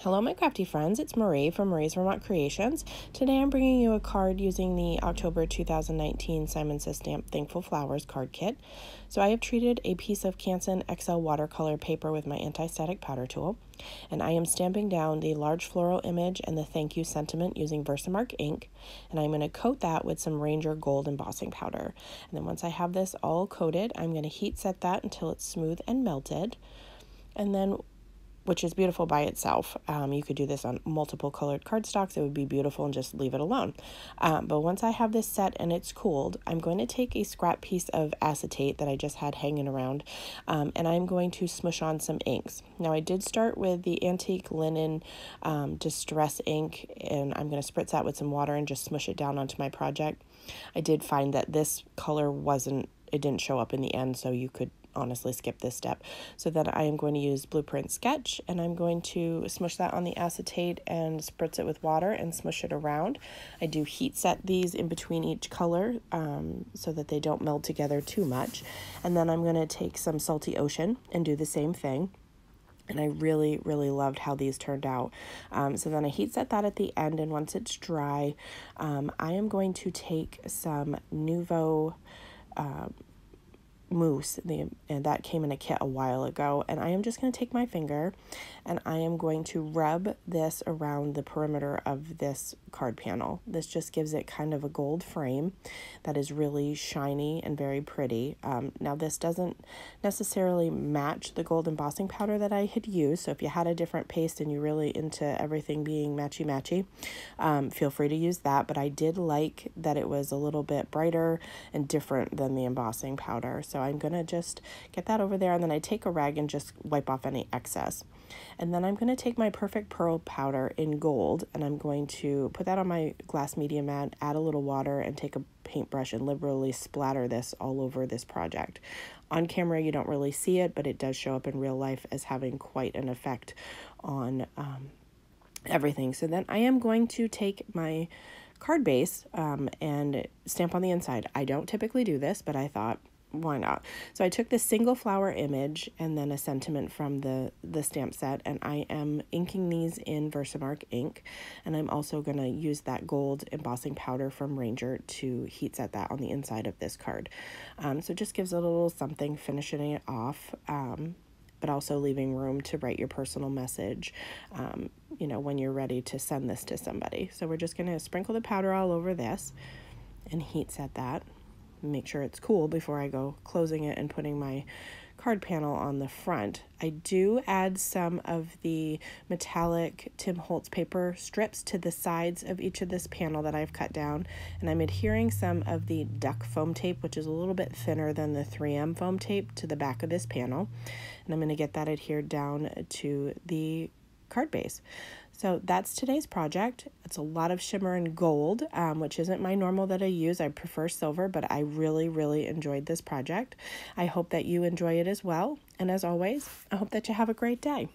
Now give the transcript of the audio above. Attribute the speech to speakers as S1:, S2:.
S1: Hello, my crafty friends. It's Marie from Marie's Vermont Creations. Today I'm bringing you a card using the October 2019 Simon Says Stamp Thankful Flowers card kit. So I have treated a piece of Canson XL watercolor paper with my anti-static powder tool, and I am stamping down the large floral image and the thank you sentiment using Versamark ink, and I'm going to coat that with some Ranger Gold embossing powder. And then once I have this all coated, I'm going to heat set that until it's smooth and melted, and then which is beautiful by itself. You could do this on multiple colored cardstocks. It would be beautiful and just leave it alone. But once I have this set and it's cooled, I'm going to take a scrap piece of acetate that I just had hanging around, and I'm going to smush on some inks. Now, I did start with the Antique Linen Distress ink, and I'm going to spritz that with some water and just smush it down onto my project. I did find that this color it didn't show up in the end, so you could honestly skip this step. So then I am going to use Blueprint Sketch, and I'm going to smush that on the acetate and spritz it with water and smush it around. I do heat set these in between each color so that they don't meld together too much. And then I'm going to take some Salty Ocean and do the same thing. And I really, really loved how these turned out. So then I heat set that at the end, and once it's dry, I am going to take some Nuvo mousse, and that came in a kit a while ago, and I am just going to take my finger and I am going to rub this around the perimeter of this card panel. This just gives it kind of a gold frame that is really shiny and very pretty. Now this doesn't necessarily match the gold embossing powder that I had used, so if you had a different paste and you're really into everything being matchy-matchy, feel free to use that, but I did like that it was a little bit brighter and different than the embossing powder. So I'm going to just get that over there, and then I take a rag and just wipe off any excess. And then I'm going to take my Perfect Pearl powder in gold, and I'm going to put that on my glass media mat, add a little water, and take a paintbrush and liberally splatter this all over this project. On camera, you don't really see it, but it does show up in real life as having quite an effect on everything. So then I am going to take my card base and stamp on the inside. I don't typically do this, but I thought, why not? So I took this single flower image and then a sentiment from the stamp set, and I am inking these in Versamark ink, and I'm also going to use that gold embossing powder from Ranger to heat set that on the inside of this card. So it just gives it a little something, finishing it off, but also leaving room to write your personal message, when you're ready to send this to somebody. So we're just going to sprinkle the powder all over this and heat set that. Make sure it's cool before I go closing it and putting my card panel on the front. I do add some of the metallic Tim Holtz paper strips to the sides of each of this panel that I've cut down, and I'm adhering some of the duck foam tape, which is a little bit thinner than the 3M foam tape, to the back of this panel, and I'm going to get that adhered down to the card base. So that's today's project. It's a lot of shimmer and gold, which isn't my normal that I use. I prefer silver, but I really, really enjoyed this project. I hope that you enjoy it as well. And as always, I hope that you have a great day.